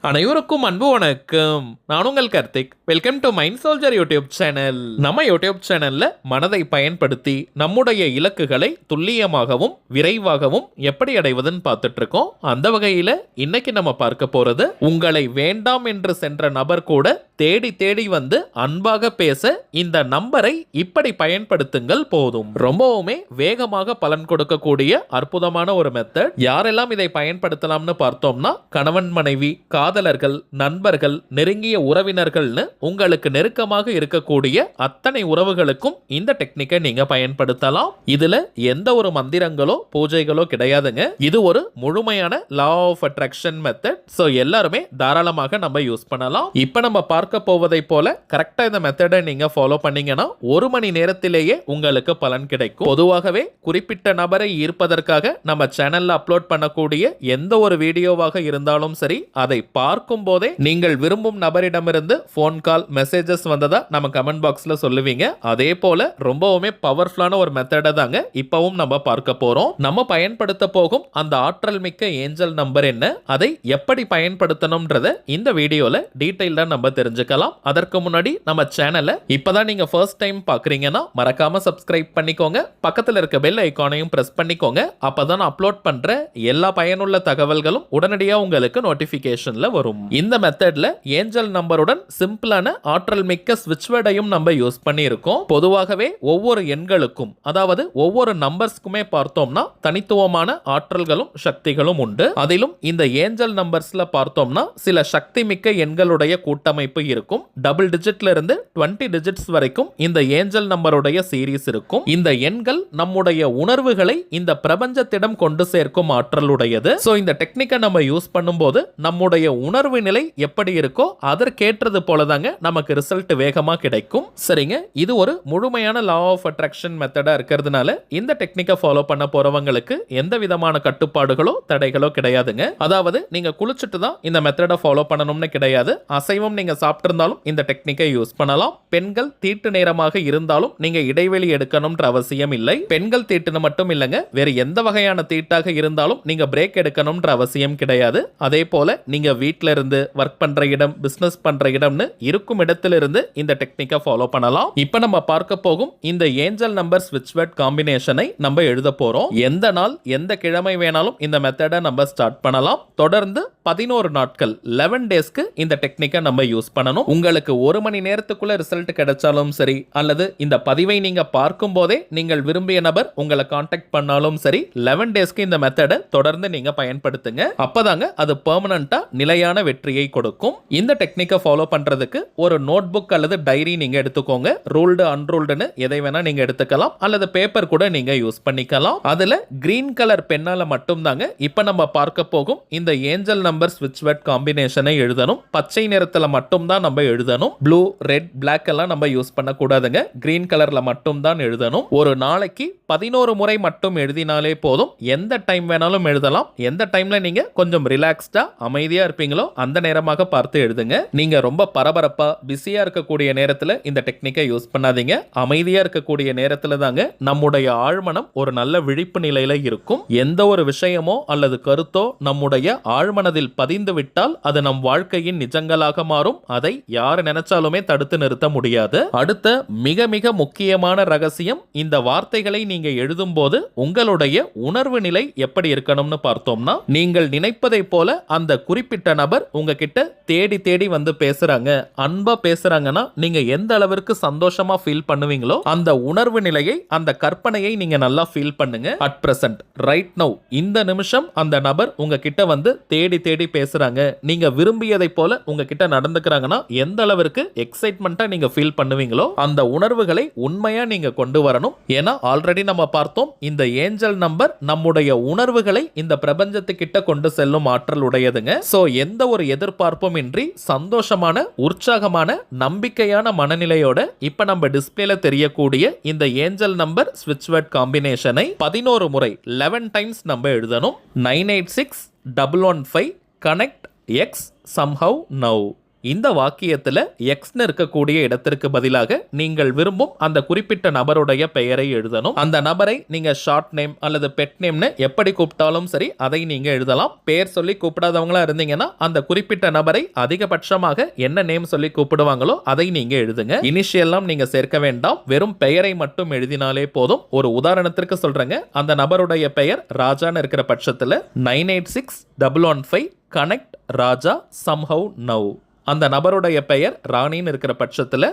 அனைவருக்கும் அன்பு வணக்கம். நான் உங்கள் Karthik. Welcome to mind soldier YouTube channel. நம்ம யூடியூப் சேனல்ல மனதை பயன்படுத்தி நம்முடைய இலக்குகளை துல்லியமாகவும் விரைவாகவும் எப்படி அடைவதுன்னு பார்த்துட்டு இருக்கோம். அந்த வகையில இன்னைக்கு நம்ம பார்க்க போறது, உங்களை வேண்டாம் என்று சென்ற நபர் கூட தேடி தேடி வந்து அன்பாக பேச இந்த நம்பரை இப்படி பயன்படுத்துங்கள் போதும். ரொம்பவுமே வேகமாக பலன் கொடுக்கக்கூடிய அற்புதமான ஒரு மெத்தட். யாரெல்லாம் இதை பயன்படுத்தலாம்னு பார்த்தோம்னா, கணவன் மனைவி, காதலர்கள், நண்பர்கள், நெருங்கிய உறவினர்கள்னு உங்களுக்கு நெருக்கமாக இருக்கக்கூடிய அத்தனை உறவுகளுக்கும் இந்த டெக்னிக்கை நீங்க பயன்படுத்தலாம். இதுல எந்த ஒரு மந்திரங்களோ பூஜைகளோ கிடையாதுங்க. இது ஒரு முழுமையான law of attraction method. So எல்லாருமே தாராளமாக நம்ம யூஸ் பண்ணலாம். இப்ப நம்ம பார்க்க போவதை போல கரெக்டா இந்த மெத்தடை நீங்க ஃபாலோ பண்ணீங்கன்னா 1 மணி நேரத்திலேயே உங்களுக்கு பலன் கிடைக்கும். பொதுவாகவே குறிப்பிட்ட நபரை ஈர்ப்பதற்காக நம்ம சேனல்ல அப்லோட் பண்ணக்கூடிய எந்த ஒரு வீடியோவாக இருந்தாலும் சரி, அதை பார்க்கும் போதே நீங்கள் விரும்பும் நபரிடமிருந்து போன் கால், மெசேஜஸ் வந்ததா நம்ம கமெண்ட் பாக்ஸ்ல சொல்லுவீங்க. அதே போல ரொம்பவுமே பவர்ஃபுல்லான ஒரு மெத்தடை தாங்க இப்பவும் நம்ம பார்க்க போறோம். நம்ம பயன்படுத்த போகும் அந்த ஆற்றல் மிக்க ஏஞ்சல் நம்பர் என்ன, அதை எப்படி பயன்படுத்தணும்ன்றத இந்த வீடியோல டீடைலா நம்ம தெரிஞ்சுக்கலாம். அதற்கு முன்னாடி நம்ம சேனலை இப்பதான் நீங்க ஃபர்ஸ்ட் டைம் பாக்குறீங்கன்னா மறக்காம சப்ஸ்கிரைப் பண்ணிக்கோங்க. பக்கத்துல இருக்க பெல் ஐகானையும் பிரஸ் பண்ணிக்கோங்க. அப்பதான் அப்லோட் பண்ற எல்லா பயனுள்ள தகவல்களும் உடனடியாக உங்களுக்கு நோட்டிபிகேஷன்ல வரும். இந்த மெத்தட்ல ஏஞ்சல் நம்பருடன் சிம்பிளான ஆற்றல் மிக்க ஸ்விட்ச் வேர்டையும் நம்ம யூஸ் பண்ணி இருக்கோம். பொதுவாகவே ஒவ்வொரு எண்களுக்கும், அதாவது ஒவ்வொரு நம்பர்ஸ்க்குமே பார்த்தோம்னா தனித்துவமான ஆற்றல்களும் சக்திகளும் உண்டு. அதிலும் இந்த ஏஞ்சல் நம்பர்ஸ்ல பார்த்தோம்னா சில சக்தி மிக்க எண்களுடைய கூட்டமைப்பு இருக்கும். டபுள் டிஜிட்ல இருந்து 20 டிஜிட்ஸ் வரைக்கும் இந்த ஏஞ்சல் நம்பருடைய சீரீஸ் இருக்கும். இந்த எண்கள் நம்முடைய உணர்வுகளை இந்த பிரபஞ்சத்திடம் கொண்டு சேர்க்கும் ஆற்றல் உடையது. சோ இந்த டெக்னிக்கை நம்ம யூஸ் பண்ணும்போது நம்முடைய உணர்வு நிலை எப்படி இருக்கோ அதற்கேற்றது போலதாங்க நமக்கு ரிசல்ட் வேகமா கிடைக்கும். சரிங்க, இது ஒரு முழுமையான லா ஆஃப் அட்ராக்ஷன் மெத்தடா இருக்கிறதுனால இந்த டெக்னிக்கை ஃபாலோ பண்ண போறவங்களுக்கு எந்த விதமான கட்டுப்பாடுகளோ தடைகளோ கிடையாதுங்க. அதாவது நீங்க குளிச்சுட்டு தான் இந்த மெத்தடை ஃபாலோ பண்ணணும்னு கிடையாது. அசைவம் நீங்க சாப்பிட்டு இருந்தாலும் இந்த டெக்னிக்கை யூஸ் பண்ணலாம். பெண்கள் தீட்டு நேரமாக இருந்தாலும் நீங்க இடைவெளி எடுக்கணும்ன்ற அவசியம் இல்லை. பெண்கள் தீட்டுன்னு மட்டும் இல்லைங்க, வேற எந்த வகையான தீட்டாக இருந்தாலும் நீங்க பிரேக் எடுக்கணும்ன்ற அவசியம் கிடையாது. அதே போல நீங்க வீட்ல இருந்து ஒர்க் பண்ற இடம், பிசினஸ் பண்ற இடம்னு இருக்கும் இடத்திலிருந்து இந்த டெக்னிக்கை ஃபாலோ பண்ணலாம். இப்போ நம்ம பார்க்க போகும் இந்த ஏஞ்சல் நம்பர் ஸ்விட்ச் வேர்ட் காம்பினேஷனை நம்ம எழுத போறோம். எந்த நாள் எந்த கிழமை வேணாலும் இந்த மெத்தடை நம்ம ஸ்டார்ட் பண்ணலாம். தொடர்ந்து 11 நாட்கள் 11 டேஸ்க்கு இந்த டெக்னிக்கை நம்ம யூஸ் பண்ணணும். உங்களுக்கு 1 மணி நேரத்துக்குள்ள ரிசல்ட் கிடைச்சாலும் சரி, அல்லது இந்த பதிவை நீங்க பார்க்கும் போதே நீங்கள் விரும்பிய நபர் உங்களை கான்டாக்ட் பண்ணாலும் சரி, 11 டேஸ்க்கு இந்த மெத்தடை தொடர்ந்து நீங்க பயன்படுத்துங்க. அப்பதாங்க அது பெர்மனண்டா நிலையான வெற்றியை கொடுக்கும். இந்த டெக்னிக்கை ஃபாலோ பண்றதுக்கு ஒரு நோட் புக் அல்லது டைரி நீங்க எடுத்துக்கோங்க. ரூல்டு அன்ரூல்டுன்னு எதை வேணா நீங்க எடுத்துக்கலாம், அல்லது பேப்பர் கூட நீங்க யூஸ் பண்ணிக்கலாம். அதுல கிரீன் கலர் பென்னால மட்டும் தாங்க இப்ப நம்ம பார்க்க போகும் இந்த ஏஞ்சல் நம்பர் ஸ்விட்ச் வேர்ட் காம்பினேஷனை எழுதணும். பச்சை நிறத்துல மட்டும் தான் நம்ம எழுதணும். ப்ளூ, ரெட், பிளாக் எல்லாம் நம்ம யூஸ் பண்ண கூடாதுங்க. கிரீன் கலர்ல மட்டும் தான் எழுதணும். ஒரு நாளைக்கு 11 முறை மட்டும் எழுதினாலே போதும். எந்த டைம் வேணாலும் எழுதலாம். எந்த டைம்ல நீங்க கொஞ்சம் ரிலாக்ஸ்டா அமைதியா இருப்பீங்களோ அந்த நேரமாக பார்த்து எழுதுங்க. நீங்க ரொம்ப பரபரப்பா பிஸியா இருக்கக்கூடிய நேரத்துல இந்த டெக்னிக்கை யூஸ் பண்ணாதீங்க. அமைதியா இருக்கக்கூடிய நேரத்துல தாங்க நம்முடைய ஆழ்மனம் ஒரு நல்ல விழிப்பு நிலையில இருக்கும். எந்த ஒரு விஷயமோ அல்லது கருத்தோ நம்முடைய ஆழ்மனதில் பதிந்து விட்டால் அது நம் வாழ்க்கையின் நிஜங்களாக மாறும். அதை யார் நினைச்சாலுமே தடுத்து நிறுத்த முடியாது. அடுத்த மிக மிக முக்கியமான ரகசியம், இந்த வார்த்தைகளை நீங்க எழுதும் போது உங்களுடைய உணர்வு நிலை எப்படி இருக்கணும்னு பார்த்தோம்னா, நீங்கள் நினைப்பதை போல அந்த குறிப்பிட்ட நபர் உங்ககிட்ட தேடி தேடி வந்து பேசுறாங்க, அன்பா பேசுறாங்கன்னா நீங்க எந்த அளவிற்கு சந்தோஷமா ஃபீல் பண்ணுவீங்களோ அந்த உணர்வு நிலையை, அந்த கற்பனையை நீங்க நல்லா ஃபீல் பண்ணுங்க. அட் பிரசன்ட், ரைட் நவ், இந்த நிமிஷம் அந்த நபர் உங்ககிட்ட வந்து தேடி தேடி பேசுறாங்க, நீங்க விரும்பியதை போல உங்ககிட்ட நடந்துக்கிறாங்கன்னா எந்த அளவிற்கு எக்ஸைட்மெண்டா நீங்க ஃபீல் பண்ணுவீங்களோ அந்த உணர்வுகளை உண்மையா நீங்க கொண்டு வரணும். ஏன்னா ஆல்ரெடி நம்ம பார்த்தோம், இந்த ஏஞ்சல் நம்பர் நம்முடைய உணர்வுகளை இந்த பிரபஞ்சத்துக்கிட்ட கொண்டு செல்லும் ஆற்றல் உடையதுங்க. சோ எந்த ஒரு எதிர்பார்ப்பும் இன்றி சந்தோஷமான, உற்சாகமான, நம்பிக்கையான மனநிலையோட இப்ப நம்ம டிஸ்பிளேல தெரியக்கூடிய இந்த ஏஞ்சல் நம்பர் ஸ்விட்ச் வேர்ட் காம்பினேஷனை 11 முறை 11 டைம்ஸ் நம்ம எழுதணும். 986 115 connect x somehow now. இந்த வாக்கியத்துல எக்ஸ்னு இருக்கக்கூடிய இடத்திற்கு பதிலாக நீங்கள் விரும்பும் அந்த குறிப்பிட்ட நபருடைய பெயரை எழுதணும். அந்த நபரை நீங்க ஷார்ட் நேம் அல்லது பெட் நேம்னு எப்படி கூப்பிட்டாலும் சரி அதை நீங்க எழுதலாம். பேர் சொல்லி கூப்பிடாதவங்களா இருந்தீங்கன்னா அந்த குறிப்பிட்ட நபரை அதிகபட்சமாக என்ன நேம் சொல்லி கூப்பிடுவாங்களோ அதை நீங்க எழுதுங்க. இனிஷியல்லாம் நீங்க சேர்க்க வேண்டாம், வெறும் பெயரை மட்டும் எழுதினாலே போதும். ஒரு உதாரணத்திற்கு சொல்றேங்க, அந்த நபருடைய பெயர் ராஜான்னு இருக்கிற பட்சத்துல 986115 கனெக்ட் ராஜா சம்ஹவ் நவ். அந்த நபருடைய பெயர் ராணின்னு இருக்கிற பட்சத்தில்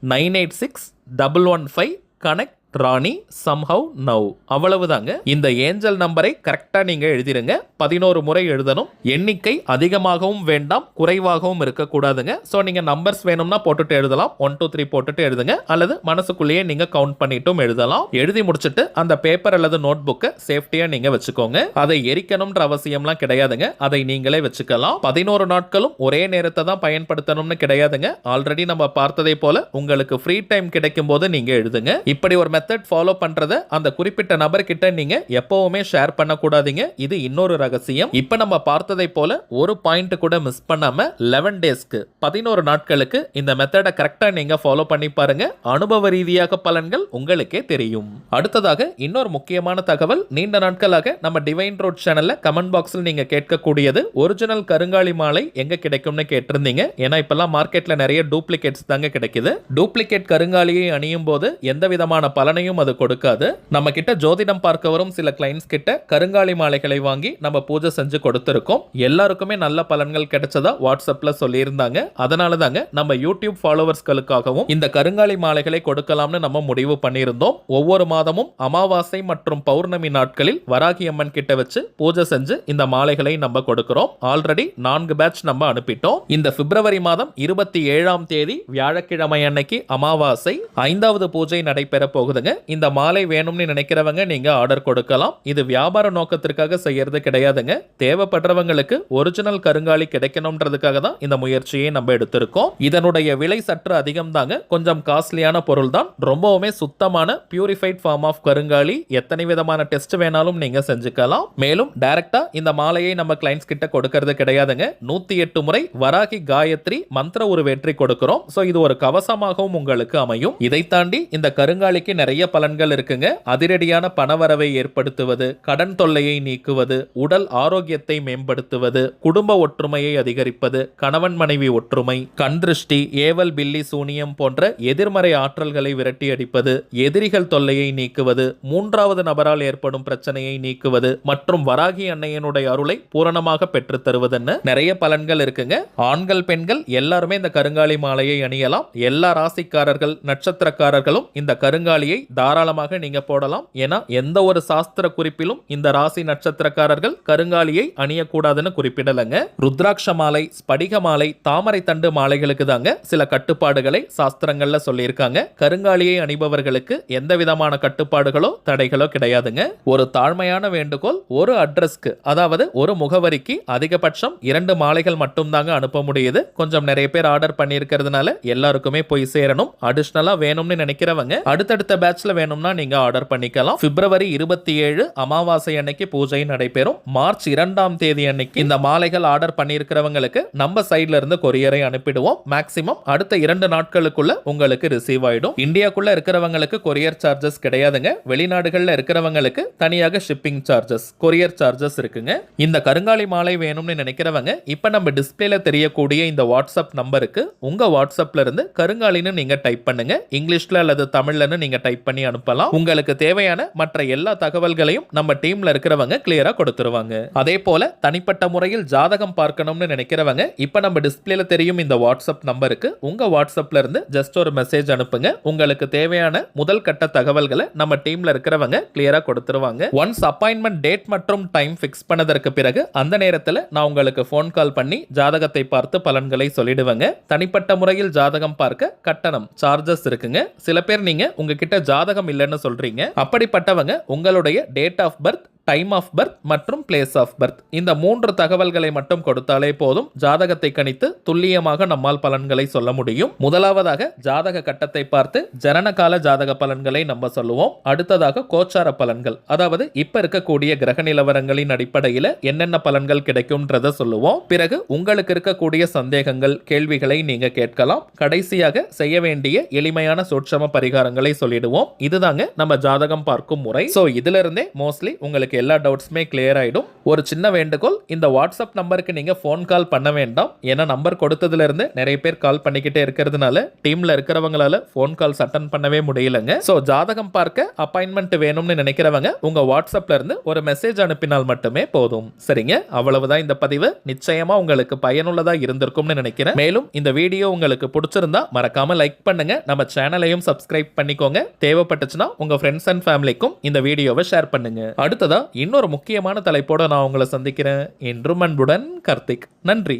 986115 கனெக்ட் ராணி சம்ஹவ் நவ். அவ்வளவுதாங்க. இந்த ஏஞ்சல் நம்பரை கரெக்டா நீங்க எழுதிருங்க. 11 முறை எழுதணும். எண்ணிக்கை அதிகமாகவும் வேண்டாம், குறைவாகவும் இருக்கக்கூடாதுங்க. ஸோ நீங்க நம்பர்ஸ் வேணும்னா போட்டுட்டு எழுதலாம், 1 2 3 போட்டுட்டு எழுதுங்க, அல்லது மனசுக்குள்ளேயே நீங்க கவுண்ட் பண்ணிட்டும் எழுதலாம். எழுதி முடிச்சுட்டு அந்த பேப்பர் அல்லது நோட் புக்கை சேஃப்டியா நீங்க வச்சுக்கோங்க. அதை எரிக்கணும்ன்ற அவசியம்லாம் கிடையாதுங்க, அதை நீங்களே வச்சுக்கலாம். 11 நாட்களும் ஒரே நேரத்தை தான் பயன்படுத்தணும்னு கிடையாதுங்க. ஆல்ரெடி நம்ம பார்த்ததை போல உங்களுக்கு ஃப்ரீ டைம் கிடைக்கும் போது நீங்க எழுதுங்க. இப்படி ஒரு மெத்தட் ஃபாலோ பண்றத அந்த குறிப்பிட்ட நபர்கிட்ட நீங்க எப்பவுமே ஷேர் பண்ணக்கூடாதீங்க. இது இன்னொரு ரகசியம். இப்ப நம்ம பார்த்ததை போல ஒரு பாயிண்ட் கூட மிஸ் பண்ணாம 11 டேஸ்க்கு 11 நாட்களுக்கு இந்த மெத்தடை கரெக்டா நீங்க ஃபாலோ பண்ணி பாருங்க. அனுபவ ரீதியாக பலன்கள் உங்களுக்கே தெரியும். அடுத்ததாக இன்னொரு முக்கியமான தகவல், நீண்ட நாட்களாக நம்ம டிவைன் ரோட் சேனல்ல கமெண்ட் பாக்ஸில் நீங்க கேட்கக்கூடியது ஒரிஜினல் கருங்காலி மாலை எங்க கிடைக்கும்னு கேட்டிருந்தீங்க. ஏன்னா இப்பெல்லாம் மார்க்கெட்ல நிறைய டூப்ளிகேட்ஸ் தாங்க கிடைக்குது. டூப்ளிகேட் கருங்காலியை அணியும் போது எந்த விதமான பலனையும் அது கொடுக்காது. நம்ம கிட்ட ஜோதிடம் பார்க்க வரும் சில கிளைண்ட்ஸ் கிட்ட கருங்காலி மாலைகளை வாங்கி நம்ம பூஜை செஞ்சு கொடுத்திருக்கோம். எல்லாருக்குமே நல்ல பலன்கள் கிடைச்சதா வாட்ஸ்அப்ல சொல்லியிருந்தாங்க. அதனால தாங்க நம்ம யூடியூப் ஃபாலோவர்ஸ்களுக்காகவும் இந்த கருங்காலி மாலைகளை கொடுக்கலாம்னு நம்ம முடிவு பண்ணியிருந்தோம். ஒவ்வொரு மாதமும் அமாவாசை மற்றும் பௌர்ணமி நாட்களில் வராகி அம்மன் கிட்ட வச்சு பூஜை செஞ்சு இந்த மாலைகளை நம்ம கொடுக்கிறோம். ஆல்ரெடி 4 பேட்ச் நம்ம அனுப்பிட்டோம். இந்த பிப்ரவரி மாதம் 27ஆம் தேதி வியாழக்கிழமை அன்னைக்கு அமாவாசை 5வது பூஜை நடைபெற போகுதுங்க. இந்த மாலை வேணும்னு நினைக்கிறவங்க நீங்க ஆர்டர் கொடுக்கலாம். இது வியாபார நோக்கத்திற்காக செய்யறது கிடையாதுங்க. தேவைப்படுறவங்களுக்கு ஒரிஜினல் கருங்காலி கிடைக்கணும்ன்றதுக்காக தான் இந்த முயற்சியை நம்ம எடுத்திருக்கோம். இதனுடைய விலை சற்று அதிகம் தாங்க, கொஞ்சம் காஸ்ட்லியான பொருள் தான். ரொம்பவுமே சுத்தமான பியூரிஃபைட் ஃபார்ம் ஆஃப் கருங்காலி. எத்தனை விதமான டெஸ்ட் வேணாலும் நீங்க செஞ்சுக்கலாம். மேலும் டைரக்டா இந்த மாலையை நம்ம கிளைண்ட்ஸ் கிட்ட கொடுக்கிறது கிடையாதுங்க. 108 முறை வராகி காயத்ரி மந்திர உருவேற்றி கொடுக்கிறோம். சோ இது ஒரு கவசமாகவும் உங்களுக்கு அமையும். இதை தாண்டி இந்த கருங்காலிக்கு நிறைய பலன்கள் இருக்குங்க. அதிரடியான பணவரவை ஏற்படுத்துவது, கடன் தொல்லையை நீக்குவது, உடல் ஆரோக்கியத்தை மேம்படுத்துவது, குடும்ப ஒற்றுமையை அதிகரிப்பது, கணவன் மனைவி ஒற்றுமை, கண் திருஷ்டி, ஏவல் பில்லி சூனியம் போன்ற எதிர்மறை ஆற்றல்களை விரட்டி அடிப்பது, எதிரிகள் தொல்லையை நீக்குவது, 3வது நபரால் ஏற்படும் பிரச்சனையை நீக்குவது மற்றும் வராகி அன்னையனுடைய அருளை பூரணமாக பெற்று தருவதுன்னு நிறைய பலன்கள் இருக்குங்க. ஆண்கள் பெண்கள் எல்லாருமே இந்த கருங்காலி மாலையை அணியலாம். எல்லா ராசிக்காரர்கள் நட்சத்திரக்காரர்களும் இந்த கருங்காலியை தாராளமாக நீங்க போடலாம். ஏன்னா எந்த ஒரு சாஸ்திர குறிப்பிலும் இந்த ராசி நட்சத்திரக்காரர்கள் கருங்காலியை அணியக்கூடாதுன்னு குறிப்பிடலங்க. ருத்ராட்ச மாலை, ஸ்படிக மாலை, தாமரை தண்டு மாலைகளுக்கு தாங்க சில கட்டுப்பாடுகளை சாஸ்திரங்கள்ல சொல்லியிருக்காங்க. கருங்காலியை அணிபவர்களுக்கு எந்த விதமான கட்டுப்பாடுகளோ தடைகளோ கிடையாதுங்க. ஒரு தாழ்மையான வேண்டுகோள், ஒரு அட்ரஸ்க்கு அதாவது ஒரு முகவரிக்கு அதிகபட்சம் 2 மாலைகள் மட்டும் தாங்க அனுப்ப முடியுது. கொஞ்சம் நிறைய பேர் ஆர்டர் பண்ணியிருக்கிறதுனால எல்லாருக்குமே போய் சேரணும். அடிஷனலா வேணும்னு நினைக்கிறவங்க அடுத்தடுத்த பேட்ச்ல வேணும்னா நீங்க ஆர்டர் பண்ணிக்கலாம். பிப்ரவரி 27 அமாவாசை அன்னைக்கு பூஜை நடைபெறும். மார்ச் 2ஆம் தேதி அன்னைக்கு இந்த மாலைகள் ஆர்டர் பண்ணியிருக்கிறவங்களுக்கு நம்ம சைட்ல இருந்து கொரியரை அனுப்பிடுவோம். மேக்ஸிமம் அடுத்த 2 நாட்களுக்குள்ள உங்களுக்கு ரிசீவ் ஆயிடும். இந்தியாக்குள்ள இருக்கிறவங்களுக்கு கொரியர் சார்ஜஸ் கிடையாதுங்க. வெளிநாடுகள்ல இருக்கிறவங்களுக்கு தனியாக ஷிப்பிங் சார்ஜஸ், கொரியர் சார்ஜஸ் இருக்குங்க. இந்த கருங்காலி மாலை வேணும்னு நினைக்கிறவங்க இப்ப நம்ம டிஸ்பிளேல தெரியக்கூடிய இந்த வாட்ஸ்அப் நம்பருக்கு உங்க வாட்ஸ்அப்ல இருந்து கருங்காலின்னு நீங்க டைப் பண்ணுங்க. இங்கிலீஷ்ல அல்லது தமிழ்லன்னு நீங்க டைப் பண்ணி அனுப்பலாம். உங்களுக்கு தேவையான மற்ற எல்லா தகவல்களையும் நம்ம டீம்ல இருக்கிறவங்க கிளியரா கொடுத்துருவாங்க. அதே போல தனிப்பட்ட முறையில் ஜாதகம் பார்க்கணும்னு நினைக்கிறவங்க இப்ப நம்ம டிஸ்பிளேல தெரியும் இந்த வாட்ஸ்அப் நம்பருக்கு உங்க வாட்ஸ்அப்ல இருந்து ஜஸ்ட் ஒரு மெசேஜ் அனுப்புங்க. உங்களுக்கு தேவையான முதல் கட்ட தகவல்களை நம்ம டீம்ல இருக்கிறவங்க கிளியரா கொடுத்துருவாங்க. ஒன்ஸ் அப்பாயின்மெண்ட் டேட் மற்றும் டைம் ஃபிக்ஸ் பண்ணதற்கு பிறகு அந்த நேரத்தில் நான் உங்களுக்கு ஃபோன் கால் பண்ணி ஜாதகத்தை பார்த்து பலன்களை சொல்லிடுவேங்க. தனிப்பட்ட முறையில் ஜாதகம் பார்க்க கட்டணம் சார்ஜஸ் இருக்குங்க. சில பேர் நீங்க உங்ககிட்ட ஜாதகம் இல்லைன்னு சொல்றீங்க. அப்படிப்பட்டவங்க உங்களுடைய date of birth, time of birth மற்றும் பிளேஸ் ஆஃப் பர்த் இந்த 3 தகவல்களை மட்டும் கொடுத்தாலே போதும் ஜாதகத்தை கணித்து துல்லியமாக நம்மால் பலன்களை சொல்ல முடியும். முதலாவதாக ஜாதக கட்டத்தை பார்த்து ஜனனகால ஜாதக பலன்களை நம்ம சொல்லுவோம். அடுத்ததாக கோச்சார பலன்கள், அதாவது இப்ப இருக்கக்கூடிய கிரக நிலவரங்களின் அடிப்படையில் என்னென்ன பலன்கள் கிடைக்கும்ன்றத சொல்லுவோம். பிறகு உங்களுக்கு இருக்கக்கூடிய சந்தேகங்கள், கேள்விகளை நீங்க கேட்கலாம். கடைசியாக செய்ய வேண்டிய எளிமையான சூட்சம பரிகாரங்களை சொல்லிடுவோம். இதுதாங்க நம்ம ஜாதகம் பார்க்கும் முறை. சோ இதுல இருந்தே மோஸ்ட்லி உங்களுக்கு எல்லா டவுட்ஸுமே கிளியர் ஆயிடும். ஒரு சின்ன வேண்டுகோள், இந்த வாட்ஸ்அப் நம்பருக்கு நீங்க ஃபோன் கால் பண்ண வேண்டாம். ஏன்னா நம்பர் கொடுத்ததுல இருந்து நிறைய பேர் கால் பண்ணிக்கிட்டே இருக்கிறதுனால டீம்ல இருக்கிறவங்களால ஃபோன் கால்ஸ் அட்டன் பண்ணவே முடியலங்க. சோ ஜாதகம் பார்க்க அப்பாயின்மெண்ட் வேணும்னு நினைக்கிறவங்க உங்க வாட்ஸ்அப்ல இருந்து ஒரு மெசேஜ் அனுப்பினால் மட்டுமே போதும். சரிங்க, அவ்வளவுதான் இந்த பதிவு. நிச்சயமா உங்களுக்கு பயனுள்ளதா இருந்திருக்கும்னு நினைக்கிறேன். மேலும் இந்த வீடியோ உங்களுக்கு பிடிச்சிருந்தா மறக்காம லைக் பண்ணுங்க. நம்ம சேனலையும் சப்ஸ்கிரைப் பண்ணிக்கோங்க. தேவைப்பட்டுச்சுன்னா உங்க ஃப்ரெண்ட்ஸ் அண்ட் ஃபேமிலிக்கும் இந்த வீடியோவை ஷேர் பண்ணுங்க. அடுத்ததா இன்னொரு முக்கியமான தலைப்போட நான் உங்களை சந்திக்கிறேன். என்றும் அன்புடன் கார்த்திக். நன்றி.